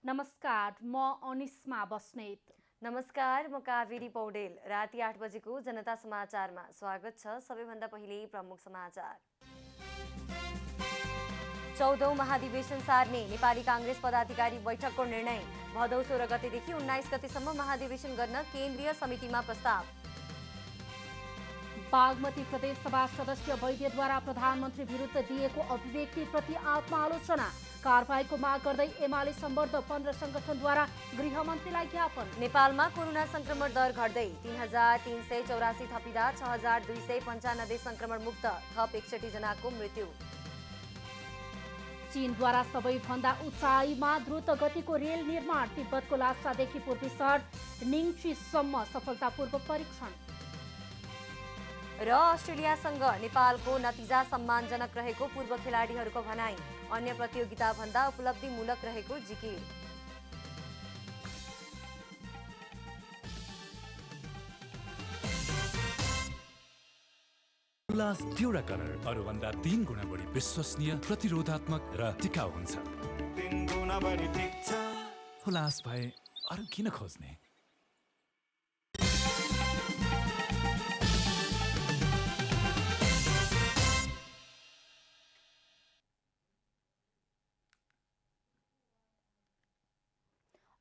नमस्कार, म अनिस्मा बस्नेत। नमस्कार, म कावेरी पौडेल। राति 8 बजेको जनता समाचारमा स्वागत छ। सबैभन्दा पहिले प्रमुख समाचार। 14औं महाधिवेशन सार्ने नेपाली कांग्रेस पदाधिकारी बैठकको निर्णय। भदौ 16 गतेदेखि 19 गतेसम्म महाधिवेशन गर्न केन्द्रीय समितिमा प्रस्ताव। बागमती प्रदेश सभा सदस्य वैद्यद्वारा प्रधानमन्त्री विरुद्ध दिएको अभिव्यक्तिप्रति आत्मालोचना। कारबाहीको माग गर्दै एमाले सम्बद्ध 15 संगठनद्वारा गृहमन्त्रीलाई ज्ञापन। नेपालमा कोरोना संक्रमण दर घट्दै 3384 थपिँदा 6295 संक्रमण मुक्त, थप 61 जनाको मृत्यु। चीनद्वारा सबैभन्दा उचाइमा द्रुत गतिको रेल निर्माण। तिब्बतको लासादेखि पूर्वी सहर निङचीसम्म सफलतापूर्वक परीक्षण। र अस्ट्रेलियासँग नेपालको नतिजा सम्मानजनक रहेको पूर्व खेलाडीहरूको भनाई। अन्य प्रतियोगिता भन्दा उपलब्धिमूलक रहेको जिकिर। हुलास ड्युरा कलर अरूभन्दा 3 गुणा बढी विश्वसनीय, प्रतिरोधात्मक र टिकाउ हुन्छ। 3 गुणा बढी टिक्छ। हुलास भए अरू किन खोज्ने?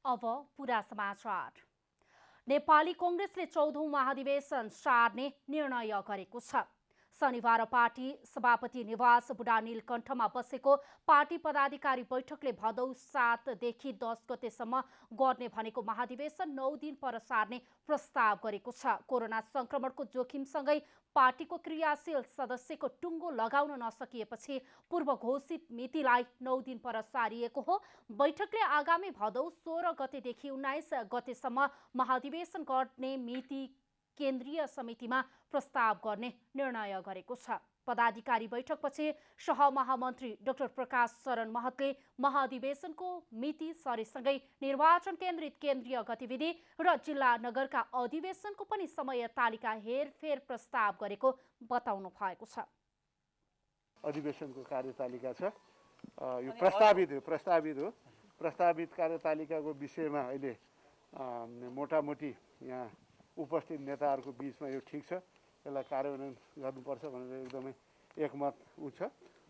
अब पूरा समाचार। नेपाली कांग्रेसले 14औं महाधिवेशन सार्ने निर्णय गरेको छ। शनिबार पार्टी सभापति निवास बुढा नीलकण्ठमा बसेको पार्टी पदाधिकारी बैठकले भदौ 7 देखि 10 गतेसम्म गर्ने भनेको महाधिवेशन 9 दिन पर सार्ने प्रस्ताव गरेको छ। कोरोना संक्रमणको जोखिमसँगै पार्टीको क्रियाशील सदस्यको टुङ्गो लगाउन नसकिएपछि पूर्व घोषित मितिलाई 9 दिन पर सारिएको हो। बैठकले आगामी भदौ 16 गतेदेखि 19 गतेसम्म महाधिवेशन गर्ने मिति केन्द्रीय समितिमा प्रस्ताव गर्ने निर्णय गरेको छ। पदाधिकारी बैठकपछि सहमहामन्त्री डाक्टर प्रकाश शरण महतले महाधिवेशनको मिति सरेसँगै निर्वाचन केन्द्रित केन्द्रीय गतिविधि र जिल्ला नगरका अधिवेशनको पनि समय तालिका हेरफेर प्रस्ताव गरेको बताउनु भएको छ। अधिवेशनको कार्यतालिका छ, यो प्रस्तावित हो। प्रस्तावित कार्यतालिकाको विषयमा अहिले मोटामोटी यहाँ उपस्थित नेताहरूको बिचमा यो ठिक छ, यसलाई कार्यान्वयन गर्नुपर्छ भनेर एकदमै एकमत छ।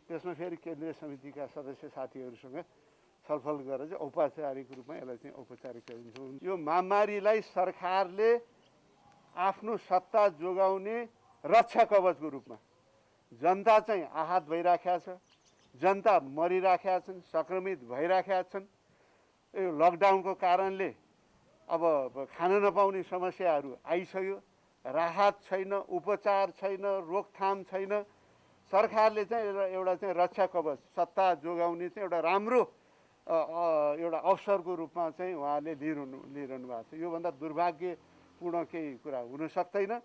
त्यसमा फेरि केन्द्रीय समितिका सदस्य साथीहरूसँग छलफल गरेर चाहिँ औपचारिक रूपमा यसलाई चाहिँ औपचारिक गरिन्छ। यो महामारीलाई सरकारले आफ्नो सत्ता जोगाउने रक्षा कवचको रूपमा जनता चाहिँ आहत भइराखेका छ, जनता मरिराखेका छन्, सङ्क्रमित भइराखेका छन्। यो लकडाउनको कारणले अब खान नपाउने समस्याहरू आइसक्यो, राहत छैन, उपचार छैन, रोकथाम छैन। सरकारले चाहिँ एउटा चाहिँ रक्षा कवच सत्ता जोगाउने चाहिँ एउटा राम्रो एउटा अवसरको रूपमा चाहिँ उहाँले लिइरहनु भएको छ। योभन्दा दुर्भाग्यपूर्ण केही कुरा हुन सक्दैन।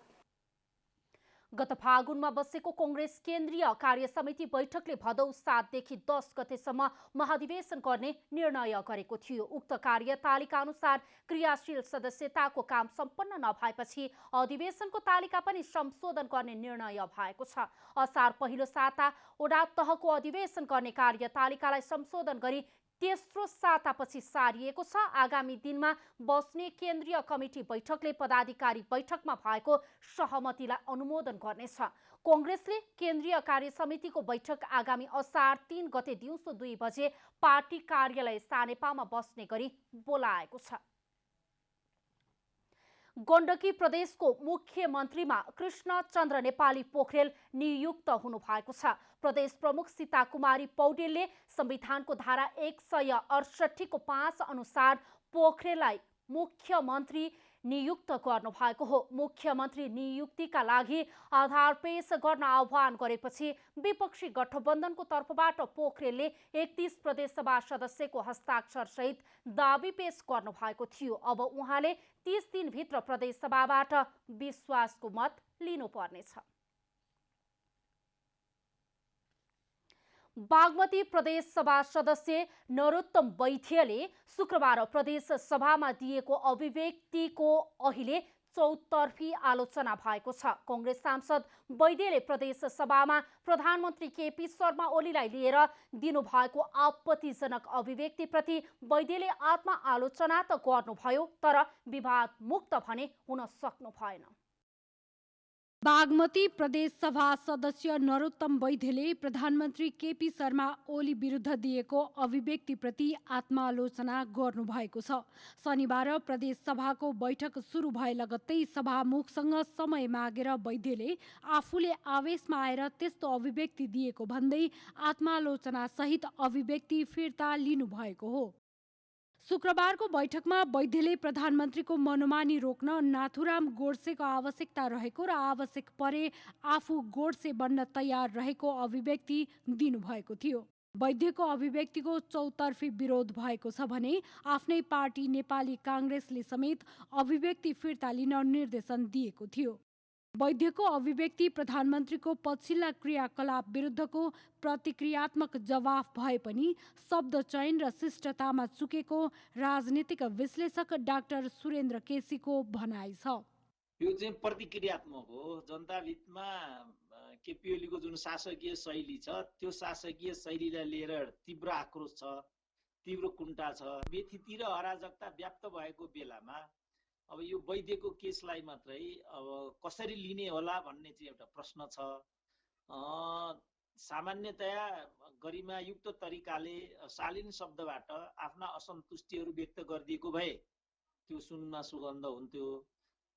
गत फागुनमा बसेको कांग्रेस केन्द्रीय कार्य समिति बैठकले भदौ 7 देखि 10 गतेसम्म महाधिवेशन गर्ने निर्णय गरेको थियो। उक्त कार्यतालिका अनुसार क्रियाशील सदस्यताको काम सम्पन्न नभएपछि अधिवेशनको तालिका पनि संशोधन गर्ने निर्णय भएको छ। असार पहिलो साता वडा तहको अधिवेशन गर्ने कार्यतालिकालाई संशोधन गरी तेस्रो सातापछि सारिएको छ। आगामी दिनमा बस्ने केन्द्रीय कमिटी बैठकले पदाधिकारी बैठकमा भएको सहमतिलाई अनुमोदन गर्नेछ। कांग्रेसले केन्द्रीय कार्य समितिको बैठक आगामी असार 3 गते दिउँसो 2 बजे पार्टी कार्यालय सानेपामा बस्ने गरी बोलाएको छ। गण्डकी प्रदेशको मुख्यमन्त्रीमा कृष्णचन्द्र नेपाली पोखरेल नियुक्त हुनु भएको छ। प्रदेश प्रमुख सीता कुमारी पौडेलले संविधानको धारा 168 को 5 अनुसार पोखरेललाई मुख्यमन्त्री नियुक्त गर्नु भएको हो। मुख्यमन्त्री नियुक्तिका लागि आधार पेश गर्न आह्वान गरेपछि विपक्षी गठबन्धनको तर्फबाट पोखरेलले 31 प्रदेशसभा सदस्यको हस्ताक्षर सहित दाबी पेश गर्नु भएको थियो। अब उहाँले 30 दिनभित्र प्रदेशसभाबाट विश्वासको मत लिनुपर्नेछ। बागमती प्रदेश सभा सदस्य नरोत्तम वैद्यले शुक्रबार प्रदेश सभामा दिएको अभिव्यक्तिको अहिले चौतर्फी आलोचना भएको छ। कांग्रेस सांसद वैद्यले प्रदेश सभामा प्रधानमन्त्री केपी शर्मा ओलीलाई लिएर दिनुभएको आपत्तिजनक अभिव्यक्तिप्रति वैद्यले आत्मआलोचना त गर्नुभयो, तर विवाद मुक्त भने हुन सक्नु भएन। बागमती प्रदेश सभा सदस्य नरोत्तम वैद्यले प्रधानमन्त्री केपी शर्मा ओली विरुद्ध दिएको अभिव्यक्तिप्रति आत्मालोचना गर्नुभएको छ। शनिबार प्रदेश सभाको बैठक सुरु भए लगत्तै सभामुखसँग समय मागेर वैद्यले आफूले आवेशमा आएर त्यस्तो अभिव्यक्ति दिएको भन्दै आत्मालोचना सहित अभिव्यक्ति फिर्ता लिनुभएको हो। शुक्रबारको बैठकमा वैद्यले प्रधानमन्त्रीको मनोमानी रोक्न नाथुराम गोडसेको आवश्यकता रहेको र आवश्यक परे आफू गोडसे बन्न तयार रहेको अभिव्यक्ति दिनुभएको थियो। वैद्यको अभिव्यक्तिको चौतर्फी विरोध भएको छ भने आफ्नै पार्टी नेपाली कांग्रेसले समेत अभिव्यक्ति फिर्ता लिन निर्देशन दिएको थियो। वैद्यको अभिव्यक्ति प्रधानमन्त्रीको पछिल्ला क्रियाकलाप विरुद्धको प्रतिक्रियात्मक जवाफ भए पनि शब्द चयन र शिष्टतामा चुकेको राजनीतिक विश्लेषक डाक्टर सुरेन्द्र केसीको भनाइ छ। यो चाहिँ प्रतिक्रियात्मक हो। जनता हितमा केपी ओलीको जुन शासकीय शैली छ त्यो शासकीय शैलीलाई लिएर तीव्र आक्रोश छ, तीव्र कुण्ठा छ। व्यथिति र अराजकता व्याप्त भएको बेलामा अब यो वैद्यको केसलाई मात्रै अब कसरी लिने होला भन्ने चाहिँ एउटा प्रश्न छ। सामान्यतया गरिमायुक्त तरिकाले शालीन शब्दबाट आफ्ना असन्तुष्टिहरू व्यक्त गरिदिएको भए त्यो सुनमा सुगन्ध हुन्थ्यो।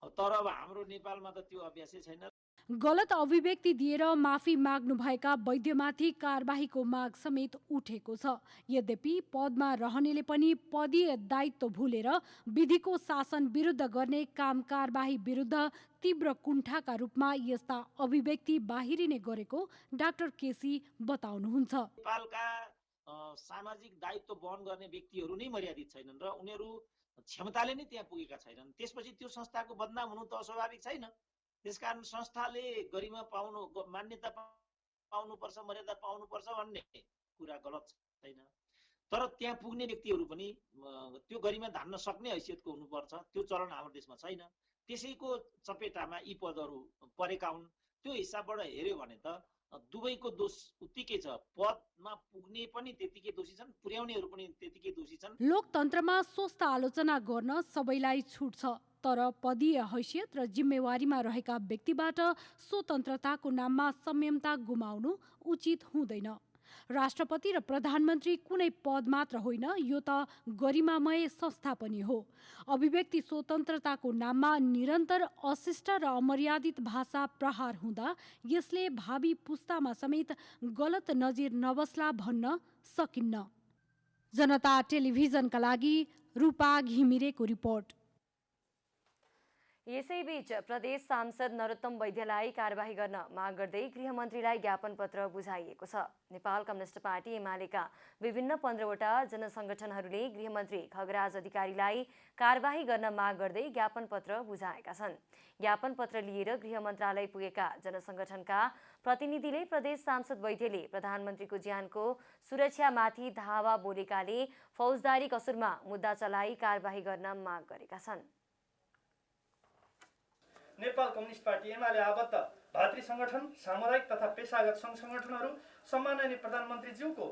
तर अब हाम्रो नेपालमा त त्यो अभ्यासै छैन। गलत अभिव्यक्ति दिएर माफी माग्नुभएका वैद्यमाथि कारबाहीको माग समेत उठेको छ। यद्यपि पदमा रहनेले पनि पदीय दायित्व भुलेर विधिको शासन विरुद्ध गर्ने काम कारबाही विरुद्ध तीव्र कुण्ठाका रूपमा यस्ता अभिव्यक्ति बाहिरिने गरेको डाक्टर केसी बताउनुहुन्छ। नेपालका सामाजिक दायित्व वहन गर्ने व्यक्तिहरू नै मर्यादित छैनन् र उनीहरू क्षमताले नै त्यहाँ पुगेका छैनन्। त्यसपछि त्यो संस्थाको बदनाम हुनु त अस्वाभाविक छैन। त्यसकारण संस्थाले गरिमा पाउनु, मान्यता पाउनुपर्छ, मर्यादा पाउनुपर्छ भन्ने कुरा गलत छैन। तर त्यहाँ पुग्ने व्यक्तिहरू पनि त्यो गरिमा धान्न सक्ने हैसियतको हुनुपर्छ। त्यो चलन हाम्रो देशमा छैन। त्यसैको चपेटामा यी पदहरू परेका हुन्। त्यो हिसाबबाट हेर्यो भने त दुवैको दोष उत्तिकै छ। पदमा पुग्ने पनि त्यतिकै दोषी छन्, पुर्याउनेहरू पनि त्यतिकै दोषी छन्। लोकतन्त्रमा स्वस्थ आलोचना गर्न सबैलाई छुट छ, तर पदीय हैसियत र जिम्मेवारीमा रहेका व्यक्तिबाट स्वतन्त्रताको नाममा संयमता गुमाउनु उचित हुँदैन। राष्ट्रपति र प्रधानमन्त्री कुनै पद मात्र होइन, यो त गरिमामय संस्था पनि हो। अभिव्यक्ति स्वतन्त्रताको नाममा निरन्तर अशिष्ट र अमर्यादित भाषा प्रहार हुँदा यसले भावी पुस्तामा समेत गलत नजिर नबस्ला भन्न सकिन्न। जनता टेलिभिजनका लागि रूपा घिमिरेको रिपोर्ट। यसैबीच प्रदेश सांसद नरोत्तम वैद्यलाई कारबाही गर्न माग गर्दै गृहमन्त्रीलाई ज्ञापन पत्र बुझाइएको छ। नेपाल कम्युनिस्ट पार्टी एमालेका विभिन्न 15वटा जनसङ्गठनहरूले गृहमन्त्री खगराज अधिकारीलाई कारबाही गर्न माग गर्दै ज्ञापन पत्र बुझाएका छन्। ज्ञापन पत्र लिएर गृह मन्त्रालय पुगेका जनसङ्गठनका प्रतिनिधिले प्रदेश सांसद वैद्यले प्रधानमन्त्रीको ज्यानको सुरक्षामाथि धावा बोलेकाले फौजदारी कसुरमा मुद्दा चलाई कारबाही गर्न माग गरेका छन्। नेपाल कम्युनिस्ट पार्टी एमाले आबद्ध भातृ संगठन, सामुदायिक तथा पेशागत सङ्घ संगठनहरू सम्माननीय प्रधानमन्त्रीज्यूको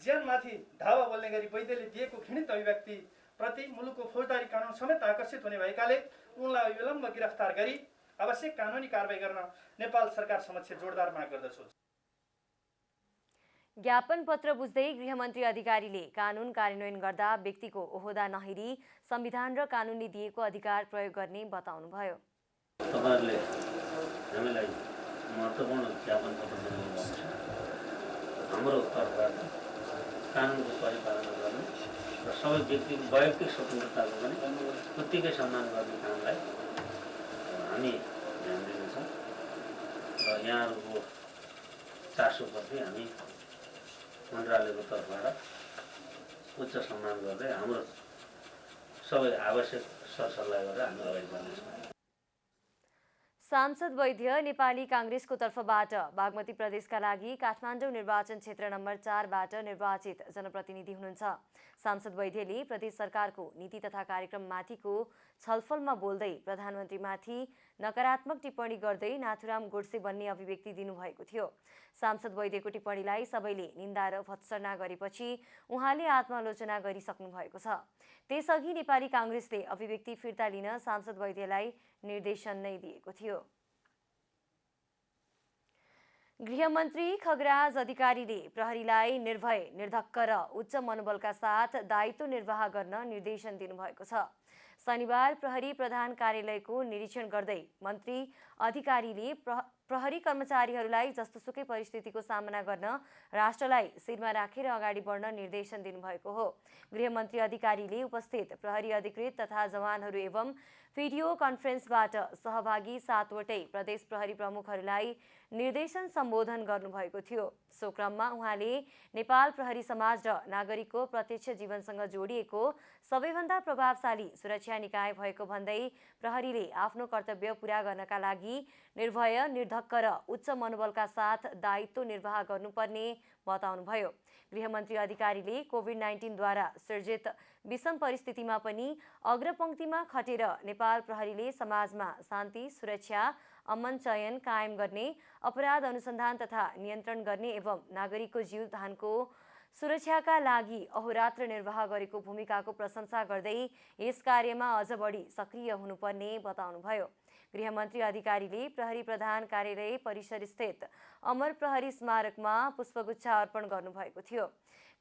ज्यानमाथि धावा बोल्ने गरी वैद्यले दिएको घृणित अभिव्यक्ति प्रति मुलुकको फौजदारी कानुन समेत आकर्षित हुने भएकाले उनलाई विलम्ब गिरफ्तार गरी आवश्यक कानुनी कारबाही गर्न नेपाल सरकार समक्ष जोडदार माग गर्दछु। ज्ञापन पत्र बुझ्दै गृहमन्त्री अधिकारीले कानुन कार्यान्वयन गर्दा व्यक्तिको ओहदा नहेरी संविधान र कानुनले दिएको अधिकार प्रयोग गर्ने बताउनुभयो। तपाईहरुले हामीलाई महत्त्वपूर्ण ज्ञापन पत्र दिनुभएको छ। हाम्रो तर्फबाट कानुनको परिपालना गर्ने र सबै व्यक्तिको वैयक्तिक स्वतन्त्रताको पनि उत्तिकै सम्मान गर्ने कामलाई हामी ध्यान दिनेछौँ र यहाँहरूको चासोप्रति हामी मन्त्रालयको तर्फबाट उच्च सम्मान गर्दै हाम्रो सबै आवश्यक सरसल्लाह गरेर हामी अगाडि बढ्नेछौँ। सांसद वैद्य नेपाली कांग्रेसको तर्फबाट बागमती प्रदेशका लागि काठमाडौँ निर्वाचन क्षेत्र नम्बर 4बाट निर्वाचित जनप्रतिनिधि हुनुहुन्छ। सांसद वैद्यले प्रदेश सरकारको नीति तथा कार्यक्रममाथिको छलफलमा बोल्दै प्रधानमन्त्रीमाथि नकारात्मक टिप्पणी गर्दै नाथुराम गोडसे भन्ने अभिव्यक्ति दिनुभएको थियो। सांसद वैद्यको टिप्पणीलाई सबैले निन्दा र भत्सना गरेपछि उहाँले आत्मालोचना गरिसक्नु भएको छ। त्यसअघि नेपाली काङ्ग्रेसले अभिव्यक्ति फिर्ता लिन सांसद वैद्यलाई निर्देशन नै दिएको थियो। गृहमन्त्री खगराज अधिकारीले प्रहरीलाई निर्भय, निर्धक्क र उच्च मनोबलका साथ दायित्व निर्वाह गर्न निर्देशन दिनुभएको छ। शनिबार प्रहरी प्रधान कार्यालयको निरीक्षण गर्दै मन्त्री अधिकारीले प्रहरी कर्मचारीहरूलाई जस्तोसुकै परिस्थितिको सामना गर्न राष्ट्रलाई शिरमा राखेर अगाडि बढ्न निर्देशन दिनुभएको हो। गृहमन्त्री अधिकारीले उपस्थित प्रहरी अधिकृत तथा जवानहरू एवं भिडियो कन्फरेन्सबाट सहभागी 7 वटै प्रदेश प्रहरी प्रमुखहरूलाई निर्देशन सम्बोधन गर्नुभएको थियो। सो क्रममा उहाँले नेपाल प्रहरी समाज र नागरिकको प्रत्यक्ष जीवनसँग जोडिएको सबैभन्दा प्रभावशाली सुरक्षा निकाय भएको भन्दै प्रहरीले आफ्नो कर्तव्य पूरा गर्नका लागि निर्भय, निर्धक्क र उच्च मनोबलका साथ दायित्व निर्वाह गर्नुपर्ने बताउनुभयो। गृहमन्त्री अधिकारीले कोभिड-19द्वारा सिर्जित विषम परिस्थितिमा पनि अग्रपङ्क्तिमा खटेर नेपाल प्रहरीले समाजमा शान्ति, सुरक्षा, अमन चयन कायम गर्ने, अपराध अनुसन्धान तथा नियन्त्रण गर्ने एवं नागरिकको जीव धानको सुरक्षाका लागि अहोरात्र निर्वाह गरेको भूमिकाको प्रशंसा गर्दै यस कार्यमा अझ बढी सक्रिय हुनुपर्ने बताउनुभयो। गृहमन्त्री अधिकारीले प्रहरी प्रधान कार्यालय परिसर स्थित अमर प्रहरी स्मारकमा पुष्पगुच्छ अर्पण गर्नुभएको थियो।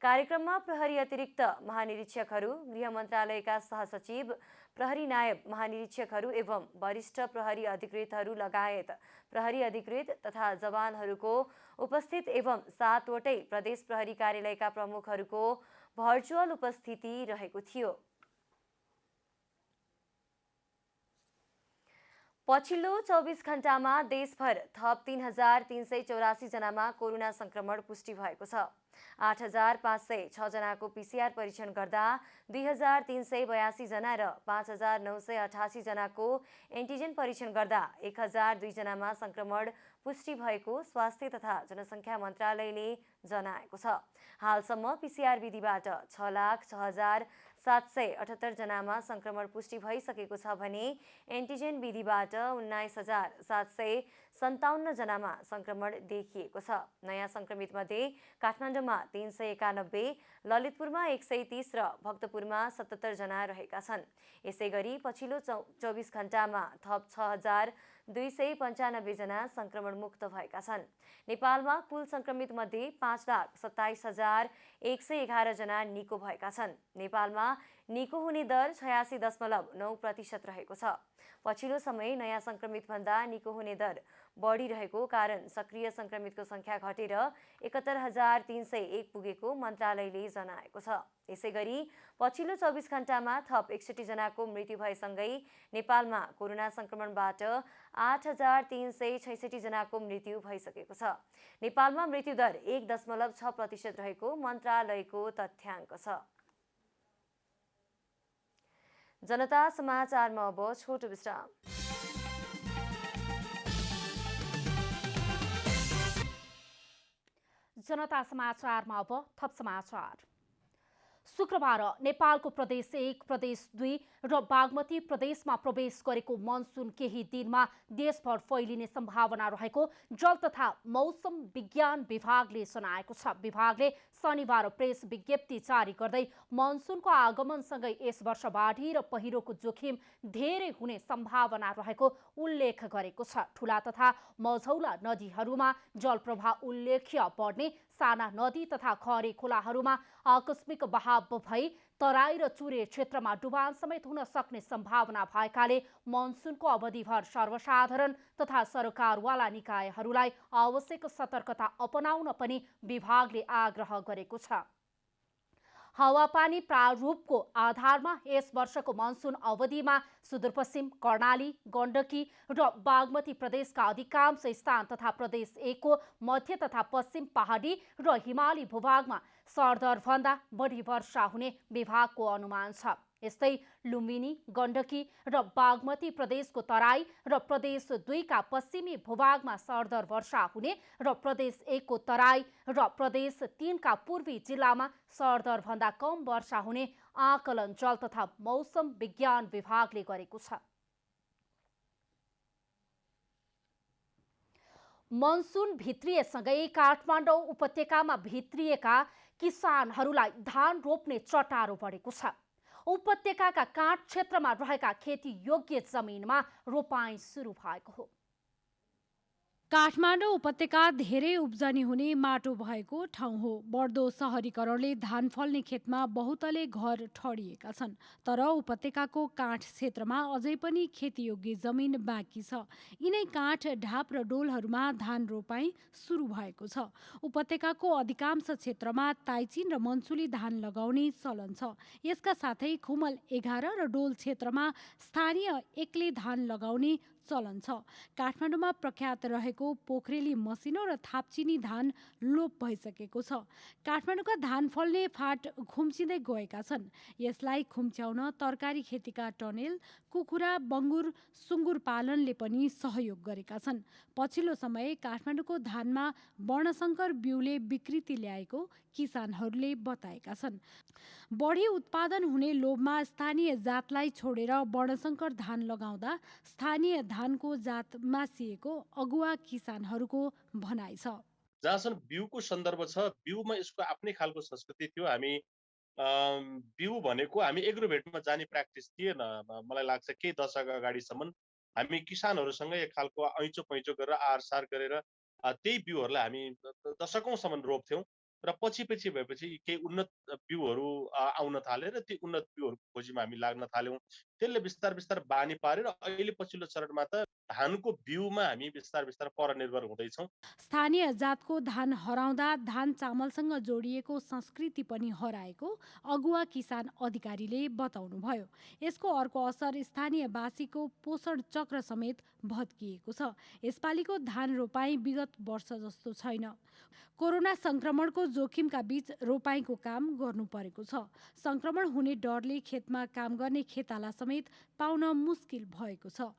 कार्यक्रममा प्रहरी अतिरिक्त महानिरीक्षकहरू, गृह मन्त्रालयका सहसचिव, प्रहरी नायब महानिरीक्षकहरू एवं वरिष्ठ प्रहरी अधिकृतहरू लगायत प्रहरी अधिकृत तथा जवानहरूको उपस्थित एवं 7 वटै प्रदेश प्रहरी कार्यालयका प्रमुखहरूको भर्चुअल उपस्थिति रहेको थियो। पछिल्लो 24 घण्टामा देशभर थप 3,384 जनामा कोरोना संक्रमण पुष्टि भएको छ। 8,506 जनाको PCR परीक्षण गर्दा 2,382 जना र 5,988 जनाको एन्टिजेन परीक्षण गर्दा 1,002 जनामा संक्रमण पुष्टि भएको स्वास्थ्य तथा जनसङ्ख्या मन्त्रालयले जनाएको छ। हालसम्म PCR विधिबाट 6,06,778 जनामा संक्रमण पुष्टि भइसकेको छ भने एन्टिजेन विधिबाट 19,757 जनामा संक्रमण देखिएको छ। नयाँ संक्रमित मध्ये काठमाडौँमा 391, ललितपुरमा 130 र भक्तपुरमा 77 जना रहेका छन्। यसैगरी पछिल्लो 24 घण्टामा थप 6,295 जना संक्रमण मुक्त भएका छन्। नेपालमा कुल संक्रमित मध्ये 5,27,111 जना निको भएका छन्। नेपालमा निको हुने दर 86.9% रहेको छ। पछिल्लो समय नयाँ संक्रमित भन्दा निको हुने दर बढिरहेको कारण सक्रिय संक्रमितको संख्या घटेर 71,301 पुगेको मन्त्रालयले जनाएको छ। यसैगरी पछिल्लो 24 घण्टामा थप 61 जनाको मृत्यु भएसँगै नेपालमा कोरोना संक्रमणबाट 8,366 जनाको मृत्यु भइसकेको छ। नेपालमा मृत्यु दर 1.6% रहेको मन्त्रालयको तथ्याङ्क छ। जनता समाचारमा अब छोटो विश्राम। जनता समाचारमा अब थप समाचार। शुक्रबार नेपालको प्रदेश 1, प्रदेश 2 र बागमती प्रदेशमा प्रवेश गरेको मनसुन केही दिनमा देशभर फैलिने सम्भावना रहेको जल तथा मौसम विज्ञान विभागले जनाएको छ। विभागले शनिबार प्रेस विज्ञप्ति जारी गर्दै मनसुनको आगमनसँगै यस वर्ष बाढी र पहिरोको जोखिम धेरै हुने सम्भावना रहेको उल्लेख गरेको छ। ठूला तथा मझौला नदीहरूमा जलप्रवाह उल्लेख्य बढ्ने, साना नदी तथा खरे खोलाहरूमा आकस्मिक बहाव भई तराई र चुरे क्षेत्रमा डुबान समेत हुन सक्ने सम्भावना भएकाले मनसुनको अवधिभर सर्वसाधारण तथा सरकारवाला निकायहरूलाई आवश्यक सतर्कता अपनाउन पनि विभागले आग्रह गरेको छ। हावापानी प्रारूपको आधारमा यस वर्षको मनसुन अवधिमा सुदूरपश्चिम कर्णाली, गण्डकी र बागमती प्रदेशका अधिकांश स्थान तथा प्रदेश 1 को मध्य तथा पश्चिम पहाडी र हिमाली भूभागमा सरदरभन्दा बढी वर्षा हुने विभागको अनुमान छ। यस्तै लुम्बिनी, गण्डकी र बागमती प्रदेशको तराई र प्रदेश 2 का पश्चिमी भूभागमा सरदर वर्षा हुने र प्रदेश 1 को तराई र प्रदेश 3 का पूर्वी जिल्लामा सरदरभन्दा कम वर्षा हुने आकलन जल तथा मौसम विज्ञान विभागले गरेको छ। मनसुन भित्रिएसँगै काठमाडौँ उपत्यकामा भित्रिएका किसानहरूलाई धान रोप्ने चटारो बढेको छ। उपत्यकाका काठ क्षेत्रमा रहेका खेती योग्य जमिनमा रोपाइँ सुरु भएको हो। काठमाडौँ उपत्यका धेरै उब्जनी हुने माटो भएको ठाउँ हो। बढ्दो सहरीकरणले धान फल्ने खेतमा बहुतले घर ठडिएका छन्, तर उपत्यकाको काठ क्षेत्रमा अझै पनि खेतीयोग्य जमिन बाँकी छ। यिनै काठ ढाप र डोलहरूमा धान रोपाइँ सुरु भएको छ। उपत्यकाको अधिकांश क्षेत्रमा ताइचिन र मन्सुली धान लगाउने चलन छ। यसका साथै खुमल 11 र डोल क्षेत्रमा स्थानीय एक्ले धान लगाउने चलन छ। काठमाडौँमा प्रख्यात रहेको पोखरेली मसिनो र थाप्चिनी धान लोप भइसकेको छ। काठमाडौँका धान फल्ने फाट खुम्चिँदै गएका छन्। यसलाई खुम्च्याउन तरकारी खेतीका टनेल, कुखुरा, बङ्गुर, सुँगुर पालनले पनि सहयोग गरेका छन्। पछिल्लो समय काठमाडौँको धानमा वर्णशंकर बिउले विकृति ल्याएको किसानहरूले बताएका छन्। बढी उत्पादन हुने लोभमा स्थानीय जातलाई छोडेर वर्णशंकर धान लगाउँदा स्थानीय धानको जात मासिएको अगुवा किसानहरूको भनाइ छ। जहाँसम्म बिउको सन्दर्भ छ, बिउमा यसको आफ्नै खालको संस्कृति थियो। हामी बिउ भनेको हामी एग्रोभेटमा जाने प्र्याक्टिस थिएन। मलाई लाग्छ केही दशक अगाडिसम्म हामी किसानहरूसँग एक खालको ऐँचो पैँचो गरेर आरसार गरेर त्यही बिउहरूलाई हामी दशकौँसम्म रोप्थ्यौँ र पछि भएपछि केही उन्नत बिउहरू आउन थाले र ती उन्नत बिउहरूको खोजीमा हामी लाग्न थाल्यौँ। त्यसले बिस्तार बानी पारेर अहिले पछिल्लो चरणमा त धानको बिउमा हामी बिस्तार परनिर्भर हुँदैछौँ। स्थानीय जातको धान हराउँदा धान चामलसँग जोडिएको संस्कृति पनि हराएको अगुवा किसान अधिकारीले बताउनुभयो। यसको अर्को असर स्थानीयवासीको पोषण चक्र समेत भत्किएको छ। यसपालिको धान रोपाइँ विगत वर्ष जस्तो छैन। कोरोना संक्रमणको जोखिमका बीच रोपाइँको काम गर्नु परेको छ। संक्रमण हुने डरले खेतमा काम गर्ने खेताला समेत पाउन मुस्किल भएको छ।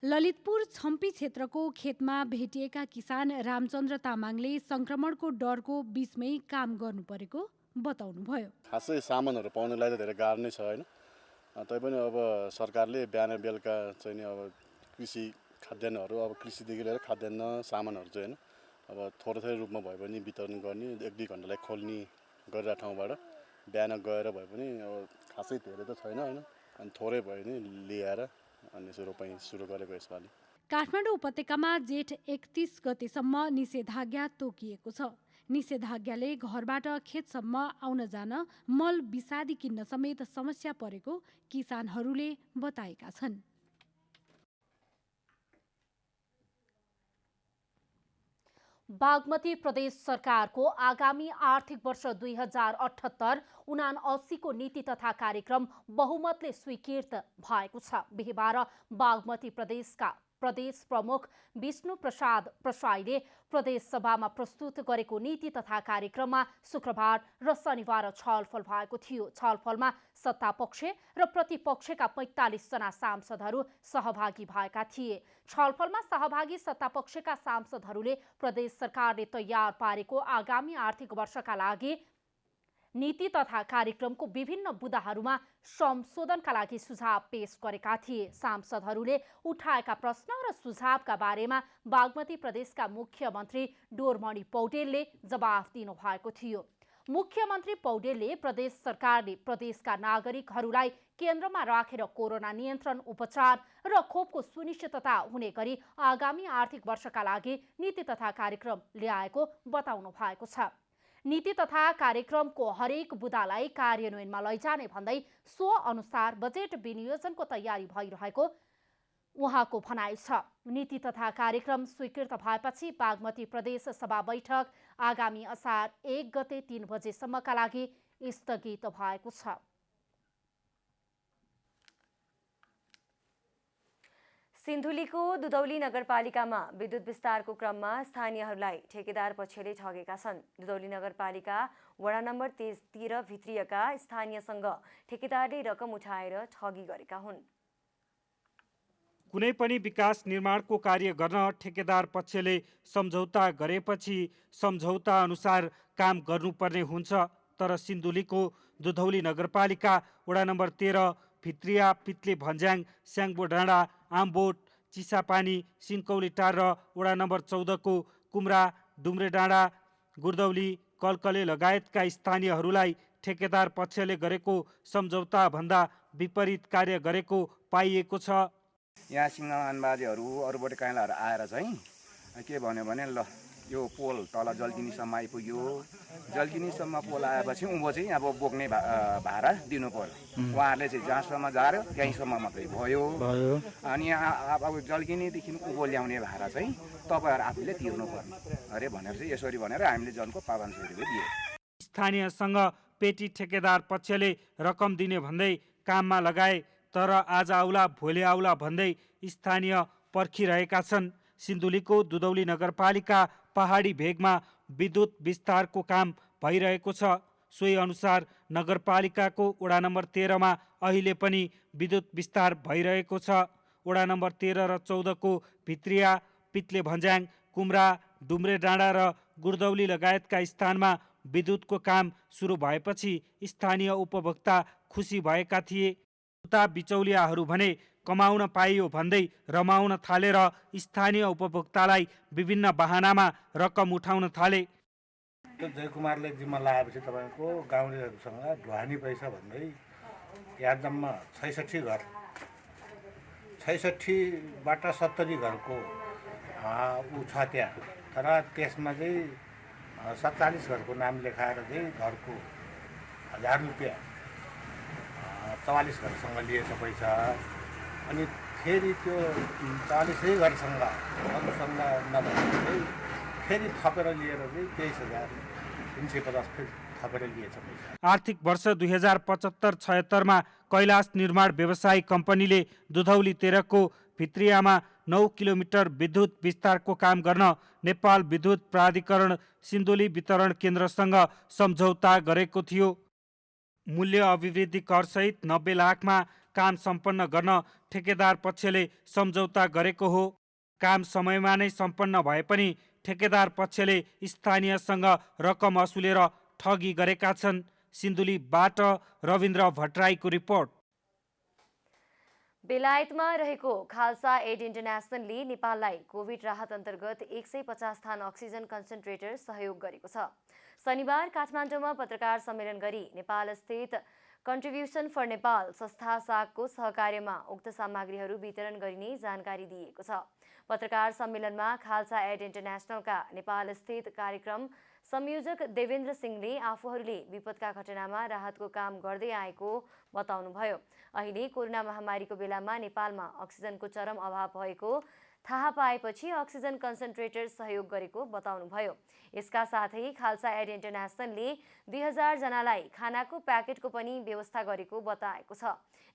ललितपुर छम्पी क्षेत्रको खेतमा भेटिएका किसान रामचन्द्र तामाङले संक्रमणको डरको बीचमै काम गर्नु परेको बताउनुभयो। खासै सामानहरू पाउनलाई त धेरै गाह्रो नै छ होइन। तैपनि अब सरकारले बिहान बेलुका चाहिँ अब कृषि खाद्यान्नहरू अब कृषिदेखि लिएर खाद्यान्न सामानहरू चाहिँ होइन अब थोरै रूपमा भए पनि वितरण गर्ने 1-2 घन्टालाई खोल्ने गरेर ठाउँबाट बिहान गएर भए पनि अब खासै धेरै त छैन होइन। अनि थोरै भए पनि ल्याएर अनि रोपाइँ सुरु गरेको यसपालि। काठमाडौँ उपत्यकामा जेठ 31 गतेसम्म निषेधाज्ञा तोकिएको छ। निषेधाज्ञाले घरबाट खेतसम्म आउन जान मल विषादी किन्न समेत समस्या परेको किसानहरूले बताएका छन्। बागमती प्रदेश सरकारको आगामी आर्थिक वर्ष 2078-79 को नीति तथा कार्यक्रम बहुमतले स्वीकृत भएको छ। बिहीबार बागमती प्रदेशका प्रदेश प्रमुख विष्णु प्रसाद प्रसाईले प्रदेश सभामा प्रस्तुत गरेको नीति तथा कार्यक्रममा शुक्रबार र शनिबार छलफल भएको थियो। छलफलमा सत्तापक्ष र प्रतिपक्षका 45 जना सांसदहरू सहभागी भएका थिए। छलफलमा सहभागी सत्तापक्षका सांसदहरूले प्रदेश सरकारले तयार पारेको आगामी आर्थिक वर्षका लागि नीति तथा कार्यक्रमको विभिन्न बुँदाहरूमा संशोधनका लागि सुझाव पेश गरेका थिए। सांसदहरूले उठाएका प्रश्न र सुझावका बारेमा बागमती प्रदेशका मुख्यमन्त्री डोरमणि पौडेलले जवाफ दिनुभएको थियो। मुख्यमन्त्री पौडेलले प्रदेश सरकारले प्रदेशका नागरिकहरूलाई केन्द्रमा राखेर कोरोना नियन्त्रण, उपचार र खोपको सुनिश्चितता हुने गरी आगामी आर्थिक वर्षका लागि नीति तथा कार्यक्रम ल्याएको बताउनु भएको छ। नीति तथा कार्यक्रमको हरेक बुँदालाई कार्यान्वयनमा लैजाने भन्दै सो अनुसार बजेट विनियोजनको तयारी भइरहेको उहाँको भनाइ छ। नीति तथा कार्यक्रम स्वीकृत भएपछि बागमती प्रदेश सभा बैठक आगामी असार 1 गते 3 बजेसम्मका लागि स्थगित भएको छ। सिन्धुलीको दुधौली नगरपालिकामा विद्युत विस्तारको क्रममा स्थानीयहरूलाई ठेकेदार पक्षले ठगेका छन्। दुधौली नगरपालिका वडा नम्बर 13 भित्रिएका स्थानीयसँग ठेकेदारले रकम उठाएर ठगी गरेका हुन्। कुनै पनि विकास निर्माणको कार्य गर्न ठेकेदार पक्षले सम्झौता गरेपछि सम्झौता अनुसार काम गर्नुपर्ने हुन्छ। तर सिन्धुलीको दुधौली नगरपालिका वडा नम्बर 13 भित्रिया पित्ले भन्ज्याङ स्याङ्बो डाँडा आमबोट चिसापानी सिन्कौली टार र वडा नम्बर 14 को कुम्रा डुम्रे डाँडा गुर्दौली कलकले लगायतका स्थानीयहरूलाई ठेकेदार पक्षले गरेको सम्झौता भन्दा विपरीत कार्य गरेको पाइएको छ। यहाँ सिंहमानवादीहरू अरूबाट काइलाहरू आएर चाहिँ के भन्यो भने ल यो पोल तल जल्किनीसम्म आइपुग्यो, जल्किनीसम्म पोल आएपछि उँभो चाहिँ अब बोक्ने भाडा दिनु पर्यो। उहाँहरूले चाहिँ जहाँसम्म झार्यो त्यहीँसम्म मात्रै भयो अनि अब जल्किनीदेखि उँभो ल्याउने भाडा चाहिँ तपाईँहरू आफूले तिर्नुपर्ने अरे भनेर चाहिँ यसरी भनेर हामीले जनको 500 रुपियाँ दियो। स्थानीयसँग पेटी ठेकेदार पक्षले रकम दिने भन्दै काममा लगाए, तर आज आउला भोलि आउला भन्दै स्थानीय पर्खिरहेका छन्। सिन्धुलीको दुधौली नगरपालिका पहाडी भेगमा विद्युत विस्तारको काम भइरहेको छ। सोही अनुसार नगरपालिकाको वडा नम्बर 13 मा अहिले पनि विद्युत विस्तार भइरहेको छ। वडा नम्बर 13 र 14 को भित्रिया पित्ले भन्ज्याङ कुम्रा डुम्रे डाँडा र गुर्दौली लगायतका स्थानमा विद्युतको काम सुरु भएपछि स्थानीय उपभोक्ता खुसी भएका थिए। उता बिचौलियाहरू भने कमाउन पाइयो भन्दै रमाउन थालेर स्थानीय उपभोक्तालाई विभिन्न बहानामा रकम उठाउन थाले। जयकुमारले जिम्मा लगाएपछि तपाईँको गाउँलेहरूसँग ढुवानी पैसा भन्दै यहाँ जम्मा 66 घर 66बाट 70 घरको ऊ छ त्यहाँ, तर त्यसमा चाहिँ 47 घरको नाम लेखाएर चाहिँ घरको 1000 रुपियाँ 44 घरसँग लिएछ पैसा। अनि फेरि त्यो 40 घरसँग अरूसँग नभएर फेरि थपेर लिएर चाहिँ 23,350 फेरि थपेर लिएछ पैसा। आर्थिक वर्ष 2075-76 मा कैलाश निर्माण व्यवसायी कम्पनीले दुधौली 13 को भित्रियामा 9 किलोमिटर विद्युत विस्तारको काम गर्न नेपाल विद्युत प्राधिकरण सिन्धुली वितरण केन्द्रसँग सम्झौता गरेको थियो। मूल्य अभिवृद्धि करसहित 90 लाखमा काम सम्पन्न गर्न ठेकेदार पक्षले सम्झौता गरेको हो। काम समयमा नै सम्पन्न भए पनि ठेकेदार पक्षले स्थानीयसँग रकम असुलेर ठगी गरेका छन्। सिन्धुलीबाट रविन्द्र भट्टराईको रिपोर्ट। बेलायतमा रहेको खालसा एड इन्टरनेसनलले नेपाललाई कोभिड राहत अन्तर्गत 150 स्थान अक्सिजन कन्सन्ट्रेटर सहयोग गरेको छ। शनिबार काठमाडौँमा पत्रकार सम्मेलन गरी नेपाल स्थित कन्ट्रिब्युसन फर नेपाल संस्था सागको सहकार्यमा उक्त सामग्रीहरू वितरण गरिने जानकारी दिएको छ। पत्रकार सम्मेलनमा खालसा एड इन्टरनेसनलका नेपाल स्थित कार्यक्रम संयोजक देवेन्द्र सिंहले आफूहरूले विपदका घटनामा राहतको काम गर्दै आएको बताउनुभयो। अहिले कोरोना महामारीको बेलामा नेपालमा अक्सिजनको चरम अभाव भएको थाहा पाएपछि अक्सिजन कन्सन्ट्रेटर सहयोग गरेको बताउनुभयो। यसका साथै खालसा एड इन्टरनेसनलले 2000 जनालाई खानाको प्याकेटको पनि व्यवस्था गरेको बताएको छ।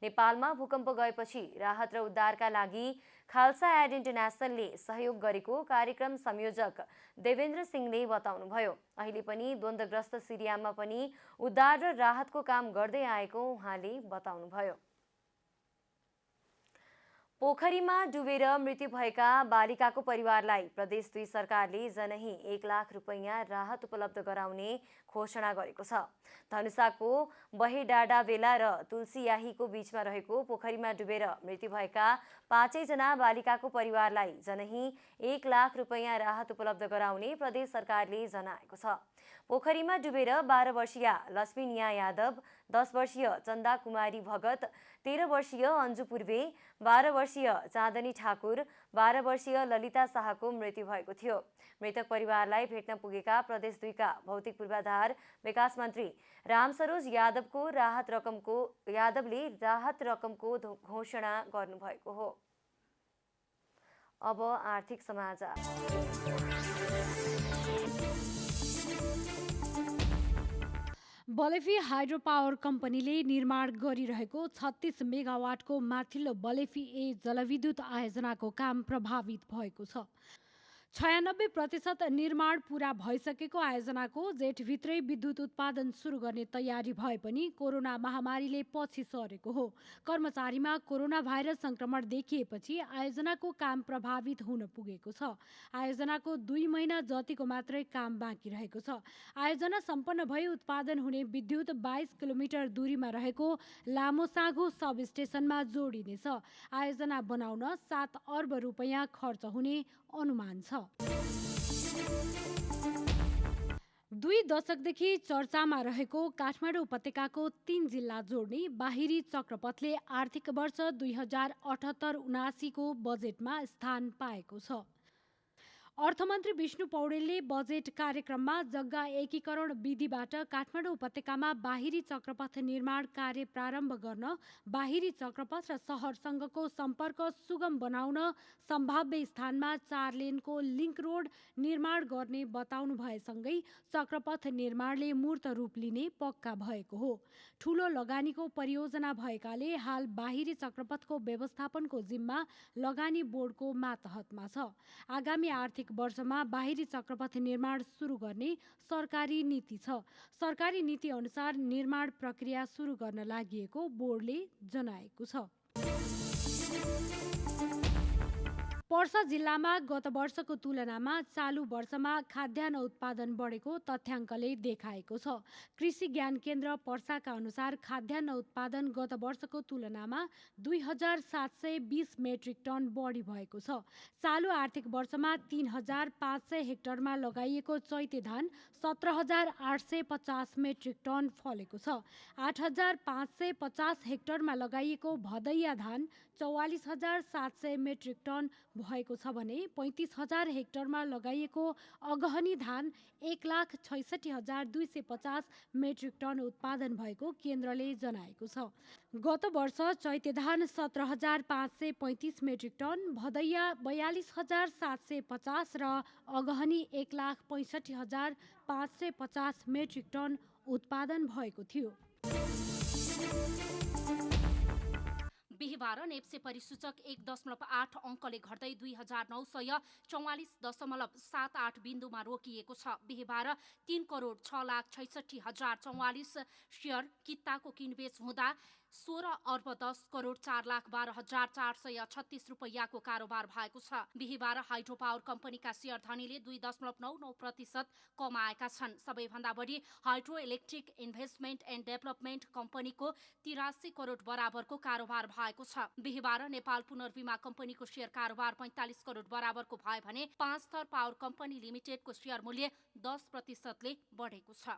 नेपालमा भूकम्प गएपछि राहत र उद्धारका लागि खालसा एड इन्टरनेसनलले सहयोग गरेको कार्यक्रम संयोजक देवेन्द्र सिंहले बताउनुभयो। अहिले पनि द्वन्द्वग्रस्त सिरियामा पनि उद्धार र राहतको काम गर्दै आएको उहाँले बताउनुभयो। पोखरीमा डुबेर मृत्यु भएका बालिकाको परिवारलाई प्रदेश 2 सरकारले जनही 1 लाख रुपैयाँ राहत उपलब्ध गराउने घोषणा गरेको छ। धनुषाको बहेडाँडा बेला र तुलसीयाहीको बीचमा रहेको पोखरीमा डुबेर मृत्यु भएका 5 जना बालिकाको परिवारलाई जनही 1 लाख रुपैयाँ राहत उपलब्ध गराउने प्रदेश सरकारले जनाएको छ। पोखरीमा डुबेर 12 वर्षीय लक्ष्मीनिया यादव, 10 वर्षीय चन्दा कुमारी भगत, 13 वर्षीय अन्जु पूर्वे, 12 वर्षीय चाँदनी ठाकुर, 12 वर्षीय ललिता शाहको मृत्यु भएको थियो। मृतक परिवारलाई भेट्न पुगेका प्रदेश 2 का भौतिक पूर्वाधार विकास मन्त्री रामसरोज यादवले राहत रकमको घोषणा गर्नुभएको हो। अब आर्थिक समाचार। बलेफी हाइड्रो पावर कम्पनीले निर्माण गरिरहेको 36 मेगावाटको माथिल्लो बलेफी ए जलविद्युत आयोजनाको काम प्रभावित भएको छ। 96% निर्माण पूरा भइसकेको आयोजनाको जेठभित्रै विद्युत उत्पादन सुरु गर्ने तयारी भए पनि कोरोना महामारीले पछि सरेको हो। कर्मचारीमा कोरोना भाइरस संक्रमण देखिएपछि आयोजनाको काम प्रभावित हुन पुगेको छ। आयोजनाको 2 महिना जतिको मात्रै काम बाँकी रहेको छ। आयोजना सम्पन्न भई उत्पादन हुने विद्युत 22 किलोमिटर दूरीमा रहेको लामोसागु सब स्टेसनमा जोडिनेछ। आयोजना बनाउन 7 अर्ब रुपैयाँ खर्च हुने अनुमान छ। 2 दशकदेखि चर्चामा रहेको काठमाडौँ उपत्यकाको 3 जिल्ला जोड्ने बाहिरी चक्रपथले आर्थिक वर्ष 2078-79 को बजेटमा स्थान पाएको छ। अर्थमन्त्री विष्णु पौडेलले बजेट कार्यक्रममा जग्गा एकीकरण विधिबाट काठमाडौँ उपत्यकामा बाहिरी चक्रपथ निर्माण कार्य प्रारम्भ गर्न, बाहिरी चक्रपथ र सहरसँगको सम्पर्क सुगम बनाउन सम्भाव्य स्थानमा 4 लेनको लिङ्क रोड निर्माण गर्ने बताउनु भएसँगै चक्रपथ निर्माणले मूर्त रूप लिने पक्का भएको हो। ठूलो लगानीको परियोजना भएकाले हाल बाहिरी चक्रपथको व्यवस्थापनको जिम्मा लगानी बोर्डको मातहतमा छ। आगामी आर्थिक वर्षमा बाहिरी चक्रपथ निर्माण सुरु गर्ने सरकारी नीति छ। सरकारी नीति अनुसार निर्माण प्रक्रिया सुरु गर्न लागि बोर्डले जनाएको छ। पर्सा जिल्लामा गत वर्षको तुलनामा चालु वर्षमा खाद्यान्न उत्पादन बढेको तथ्याङ्कले देखाएको छ। कृषि ज्ञान केन्द्र पर्साका अनुसार खाद्यान्न उत्पादन गत वर्षको तुलनामा 2720 मेट्रिक टन बढी भएको छ। चालु आर्थिक वर्षमा 3500 हेक्टरमा लगाइएको चैते धान 17850 मेट्रिक टन फलेको छ। 8550 हेक्टरमा लगाइएको भदैया धान 44700 मेट्रिक टन भएको छ भने 35000 हेक्टरमा लगाइएको अगहनी धान 1,66,250 मेट्रिक टन उत्पादन भएको केन्द्रले जनाएको छ। गत वर्ष चैते धान 17,535 मेट्रिक टन, भदैया 42,750 र अगहनी 1,65,550 मेट्रिक टन उत्पादन भएको थियो। बिहिबार नेप्से परिसूचक 1.8 अङ्कले घट्दै 2944.78 बिन्दुमा रोकिएको छ। बिहिबार 3,06,66,044 सेयर किताको किनबेच हुँदा 16,10,04,12,436 रुपैयाँको कारोबार भएको छ। बिहिबार हाइड्रो पावर कम्पनीका सेयर धनीले 2.99% कमाएका छन्। सबैभन्दा बढी hydro electric investment and development कम्पनीको 83 करोड बराबरको कारोबार भएको छ। बिहिबार नेपाल पुनर्विमा कम्पनीको सेयर कारोबार 45 करोड बराबरको भयो भने 5 थर पावर कम्पनी लिमिटेडको सेयर मूल्य 10% बढेको छ।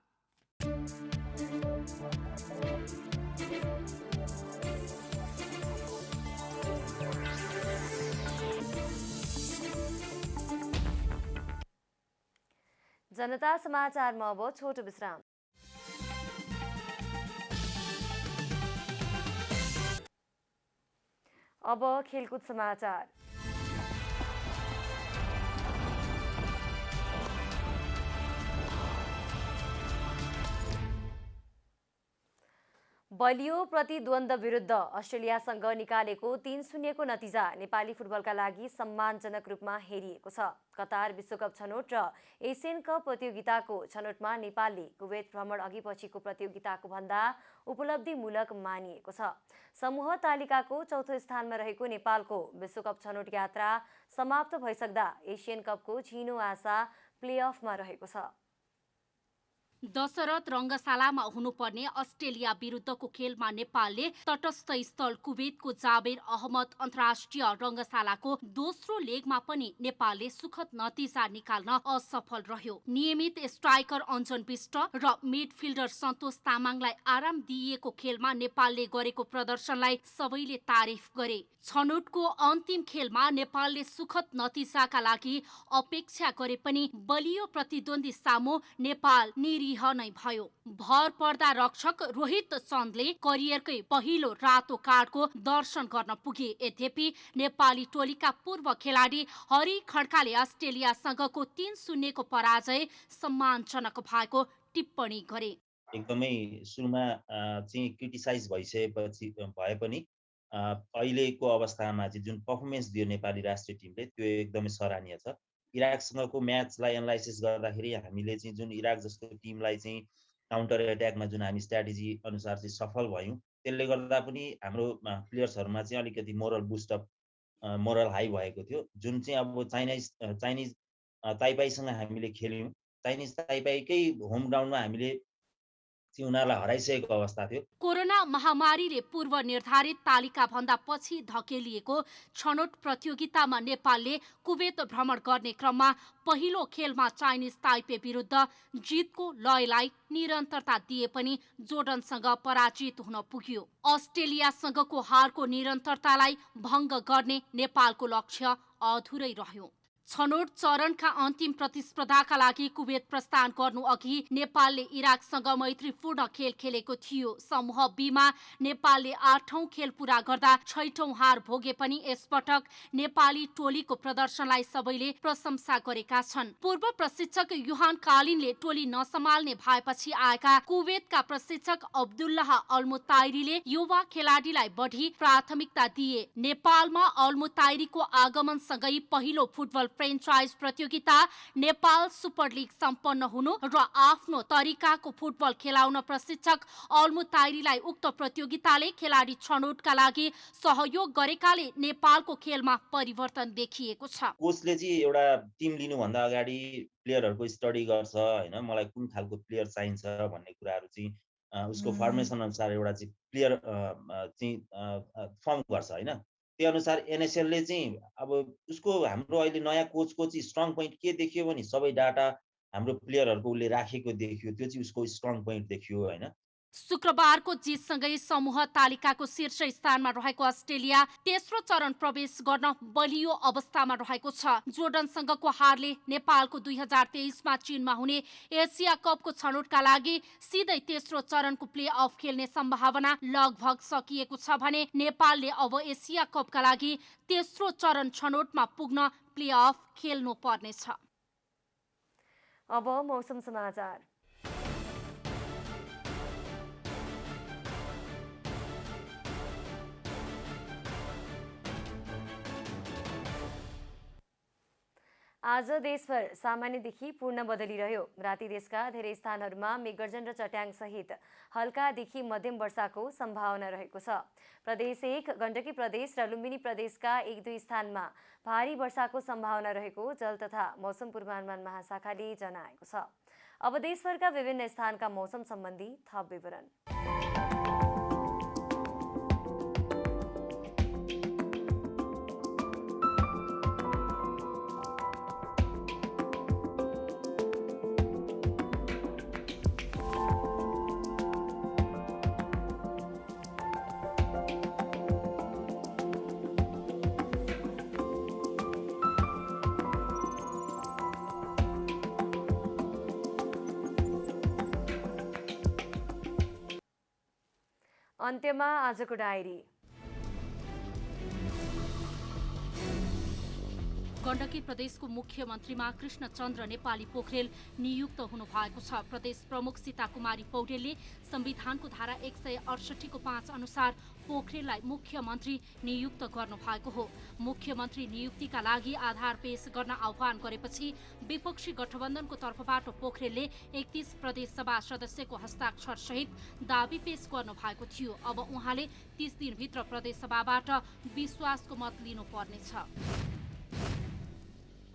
जनता समाचारमा अब छोटो विश्राम। अब खेलकुद समाचार। बलियो प्रतिद्वन्द्व विरुद्ध अस्ट्रेलियासँग निकालेको 3-0 को नतिजा नेपाली फुटबलका लागि सम्मानजनक रूपमा हेरिएको छ। कतार विश्वकप छनौट र एसियन कप प्रतियोगिताको छनौटमा नेपालले कुवेत भ्रमण अघिपछिको प्रतियोगिताको भन्दा उपलब्धिमूलक मानिएको छ। समूह तालिकाको चौथो स्थानमा रहेको नेपालको विश्वकप छनौट यात्रा समाप्त भइसक्दा एसियन कपको झिनो आशा प्लेअफमा रहेको छ। दशरथ रङ्गशालामा हुनुपर्ने अस्ट्रेलिया विरुद्धको खेलमा नेपालले तटस्थ स्थल कुवेतको जाबेर अहमद अन्तर्राष्ट्रिय रङ्गशालाको दोस्रो लेगमा पनि नेपालले सुखद नतिजा निकाल्न असफल रह्यो। नियमित स्ट्राइकर अञ्जन बिष्ट र मिडफिल्डर सन्तोष तामाङलाई आराम दिइएको खेलमा नेपालले गरेको प्रदर्शनलाई सबैले तारिफ गरे। छनौटको अन्तिम खेलमा नेपालले सुखद नतिजाका लागि अपेक्षा गरे पनि बलियो प्रतिद्वन्दी सामु नेपाल निरीह नै भयो। भर पर्दा रक्षक रोहित चन्दले करियरकै पहिलो रातो कार्डको दर्शन गर्न पुगे। यद्यपि नेपाली टोलीका पूर्व खेलाडी हरि खड्काले अस्ट्रेलियासँगको 3-0 को पराजय सम्मानजनक भएको टिप्पणी गरे। एकदमै सुरुमा चाहिँ क्रिटिसाइज भइसकेपछि भए पनि अहिलेको अवस्थामा चाहिँ जुन पर्फर्मेन्स दियो नेपाली राष्ट्रिय टिमले त्यो एकदमै सराहनीय छ। इराकसँगको म्याचलाई एनालाइसिस गर्दाखेरि हामीले चाहिँ जुन इराक जस्तो टिमलाई चाहिँ काउन्टर एट्याकमा जुन हामी स्ट्राटेजी अनुसार चाहिँ सफल भयौँ, त्यसले गर्दा पनि हाम्रो प्लेयर्सहरूमा चाहिँ अलिकति मोरल बुस्टअप मोरल हाई भएको थियो। जुन चाहिँ अब चाइनिज ताइपाईसँग हामीले खेल्यौँ, चाइनिज ताइपाईकै होम ग्राउन्डमा हामीले चाहिँ उनीहरूलाई हराइसकेको अवस्था थियो। कोरोना महामारीले पूर्व निर्धारित तालिका भन्दा पछि धकेलिएको छनौट प्रतियोगितामा नेपालले कुवेत भ्रमण गर्ने क्रममा पहिलो खेलमा चाइनिज ताइपे विरुद्ध जितको लयलाई निरन्तरता दिए पनि जोर्डनसँग पराजित हुन पुग्यो। अस्ट्रेलियासँगको हारको निरन्तरतालाई भङ्ग गर्ने नेपालको लक्ष्य अधुरै रह्यो। छनौट चरणका अन्तिम प्रतिस्पर्धाका लागि कुवेत प्रस्थान गर्नु अघि नेपालले इराकसँग मैत्रीपूर्ण खेल खेलेको थियो। समूह बीमा नेपालले 8औं खेल पूरा गर्दा 6औं हार भोगे पनि यसपटक नेपाली टोलीको प्रदर्शनलाई सबैले प्रशंसा गरेका छन्। पूर्व प्रशिक्षक युहान कालिनले टोली नसम्हाल्ने भएपछि आएका कुवेतका प्रशिक्षक अब्दुल्लाह अल्मुताइरीले युवा खेलाडीलाई बढी प्राथमिकता दिए। नेपालमा अल्मुताइरीको आगमनसँगै पहिलो फुटबल फ्रेन्चाइज प्रतियोगिता नेपाल सुपर लिग सम्पन्न हुनु र आफ्नो तरिकाको फुटबल खेलाउन प्रशिक्षक अल्मुताइरीलाई उक्त प्रतियोगिताले खेलाडी छनौटका लागि सहयोग गरेकाले नेपालको खेलमा परिवर्तन देखिएको छ। कोचले चाहिँ एउटा टिम लिनुभन्दा अगाडि प्लेयरहरूको स्टडी गर्छ होइन, मलाई कुन खालको प्लेयर चाहिन्छ भन्ने कुराहरू चाहिँ उसको फर्मेसन अनुसार एउटा चाहिँ प्लेयर चाहिँ फर्म गर्छ होइन। त्यो अनुसार एनएसएलले चाहिँ अब उसको हाम्रो अहिले नयाँ कोचको चाहिँ स्ट्रङ पोइन्ट के देखियो भने सबै डाटा हाम्रो प्लेयरहरूको उसले राखेको देखियो, त्यो चाहिँ उसको स्ट्रङ पोइन्ट देखियो होइन। शुक्रबारको जितसँगै समूह तालिकाको शीर्ष स्थानमा रहेको अस्ट्रेलिया तेस्रो चरण प्रवेश गर्न बलियो अवस्थामा रहेको छ। जोर्डनसँगको हारले नेपालको 2023मा चीनमा हुने एसिया कपको छनौटका लागि सिधै तेस्रो चरणको प्ले अफ खेल्ने सम्भावना लगभग सकिएको छ भने नेपालले अब एसिया कपका लागि तेस्रो चरण छनौटमा पुग्न प्ले अफ खेल्नु पर्नेछ। अब मौसम समाचार। आज देशभर सामान्यदेखि पूर्ण बदली रह्यो। राति देशका धेरै स्थानहरूमा मेघगर्जन र चट्याङ सहित हल्कादेखि मध्यम वर्षाको सम्भावना रहेको छ। प्रदेश 1 गण्डकी प्रदेश र लुम्बिनी प्रदेशका 1-2 स्थानमा भारी वर्षाको सम्भावना रहेको जल तथा मौसम पूर्वानुमान महाशाखाले जनाएको छ। अब देशभरका विभिन्न स्थानका मौसम सम्बन्धी थप विवरण। अन्त्यमा आजको डायरी। गण्डकी प्रदेशको मुख्यमन्त्रीमा कृष्णचन्द्र नेपाली पोखरेल नियुक्त हुनु भएको छ। प्रदेश प्रमुख सीता कुमारी पौडेलले संविधानको धारा 168 को 5 अनुसार पोखरेललाई मुख्यमन्त्री नियुक्त गर्नु भएको हो। मुख्यमन्त्री नियुक्तिका लागि आधार पेश गर्न आह्वान गरेपछि विपक्षी गठबन्धनको तर्फबाट पोखरेलले 31 प्रदेश सभा सदस्यको हस्ताक्षर सहित दाबी पेश गर्नु भएको थियो। अब उहाँले 30 दिनभित्र प्रदेश सभाबाट विश्वासको मत लिनुपर्नेछ।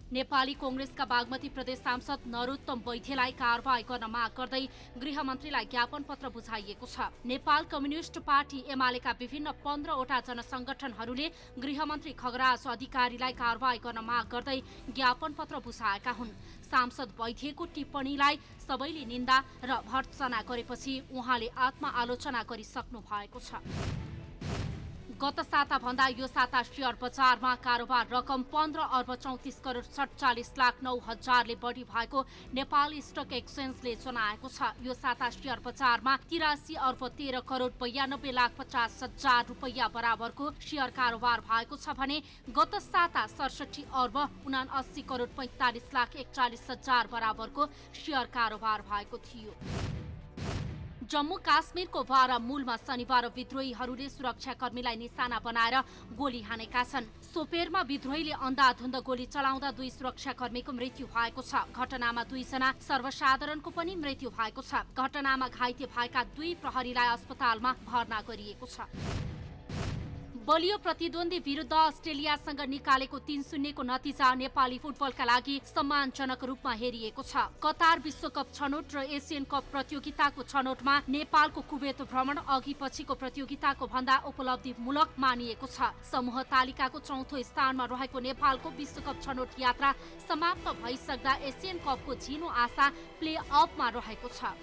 नेपाली कांग्रेसका बागमती प्रदेश सांसद नरोत्तम वैद्यलाई कारबाही गर्न माग गर्दै गृहमन्त्रीलाई ज्ञापन पत्र बुझाइएको छ। नेपाल कम्युनिस्ट पार्टी एमालेका विभिन्न 15वटा जनसंगठनहरूले गृहमन्त्री खगराज अधिकारीलाई कारबाही गर्न माग गर्दै ज्ञापन पत्र बुझाएका हुन्। सांसद वैद्यको टिप्पणीलाई सबैले निन्दा र भर्त्सना गरेपछि उहाँले आत्मआलोचना गरिसक्नु भएको छ। गत साता भन्दा यो साता शेयर बजारमा कारोबार रकम 15 अर्ब 34 करोड 47 लाख 9 हजारले बढी भएको नेपाल स्टक एक्सचेन्जले जनाएको छ। यो साता शेयर बजारमा 83 अर्ब 13 करोड 92 लाख 50 हजार रुपैयाँ बराबरको शेयर कारोबार भएको छ भने गत साता 67 अर्ब 79 करोड 45 लाख 41 हजार बराबरको शेयर कारोबार भएको थियो। जम्मू काश्मीरको बारामुलमा शनिबार विद्रोहीहरूले सुरक्षाकर्मीलाई निशाना बनाएर गोली हानेका छन्। सोपेरमा विद्रोहीले अन्धाधुन्द गोली चलाउँदा 2 सुरक्षाकर्मीको मृत्यु भएको छ। घटनामा 2 जना सर्वसाधारणको पनि मृत्यु भएको छ। घटनामा घाइते भएका 2 प्रहरीलाई अस्पतालमा भर्ना गरिएको छ। बलियो प्रतिद्वन्दी विरुद्ध अस्ट्रेलियासँग निकालेको 3-0 को नतिजा नेपाली फुटबलका लागि सम्मानजनक रूपमा हेरिएको छ। कतार विश्वकप छनौट र एसियन कप प्रतियोगिताको छनौटमा नेपालको कुवेत भ्रमण अघि पछिको प्रतियोगिताको भन्दा उपलब्धिमूलक मानिएको छ। समूह तालिकाको 4थो स्थानमा रहेको नेपालको विश्वकप छनौट यात्रा समाप्त भइसक्दा एसियन कपको झिनो आशा प्ले अफमा रहेको छ।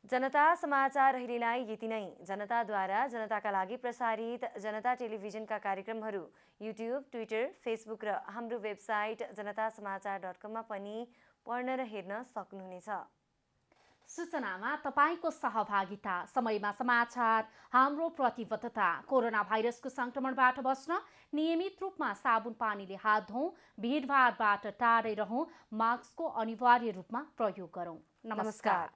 जनता समाचार अहिलेलाई यति नै। जनताद्वारा जनताका लागि प्रसारित जनता टेलिभिजनका कार्यक्रमहरू युट्युब, ट्विटर, फेसबुक र हाम्रो वेबसाइट जनतासमाचार.com मा पनि पढ्न र हेर्न सक्नुहुनेछ। सूचनामा तपाईको सहभागिता, समयमा समाचार, हाम्रो प्रतिबद्धता। कोरोना भाइरसको संक्रमणबाट बच्न नियमित रूपमा साबुन पानीले हात धौँ, भिडभाडबाट टाढै रहौँ, मास्कको अनिवार्य रूपमा प्रयोग गरौँ। नमस्कार।